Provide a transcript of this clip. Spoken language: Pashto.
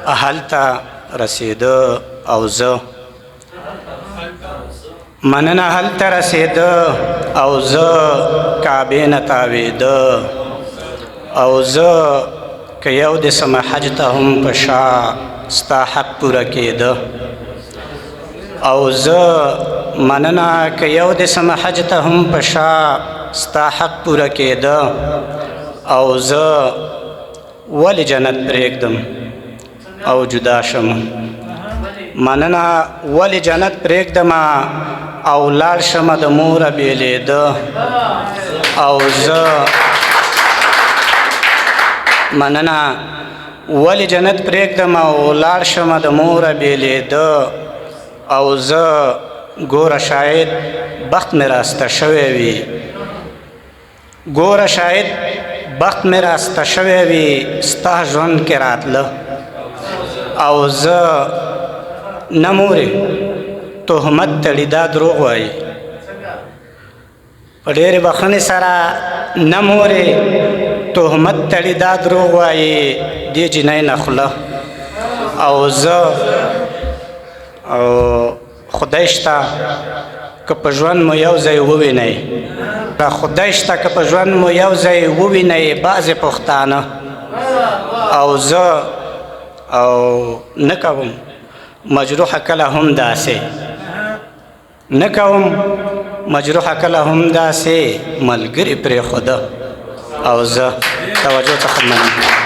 هلته رسیده او زه مننه هلته رسیده او زه کعبې نه تاویده او زه که یو دسمه حج ته هم په شا ستا حق پوره کېده او زه مننه که یو دسمه حج ته هم په شا ستا حق پوره کېده او زه ولې جنت پرېږدم او جدا شم مننه ولې جنت پرېږدم او لاړ شمه د موره بېلېده او زه مننه ولې جنت پرېږدم او لاړ شمه د موره بېلېده او زه ګوره شاید بخت مې راسته شوی وي ګوره شاید بخت مې راسته شوی وي ستا ژوند کې راتله او زه نه مورې تهمت تړي دا دروغ وایي په ډېرې بخښنې سره نه مورې تهمت تړي دا دروغ وایي دې جینۍ نه خوله او زه او خدای شته که په ژوند مو یو ځای ووینئ خدای شته که په ژوند مو یو ځای ووینئ بعضې پښتانه او زه او نه کوم مجروحه کله هم داسې نه کوم مجروحه کله هم داسې ملګري پرېښوده او زه توجه څخه منم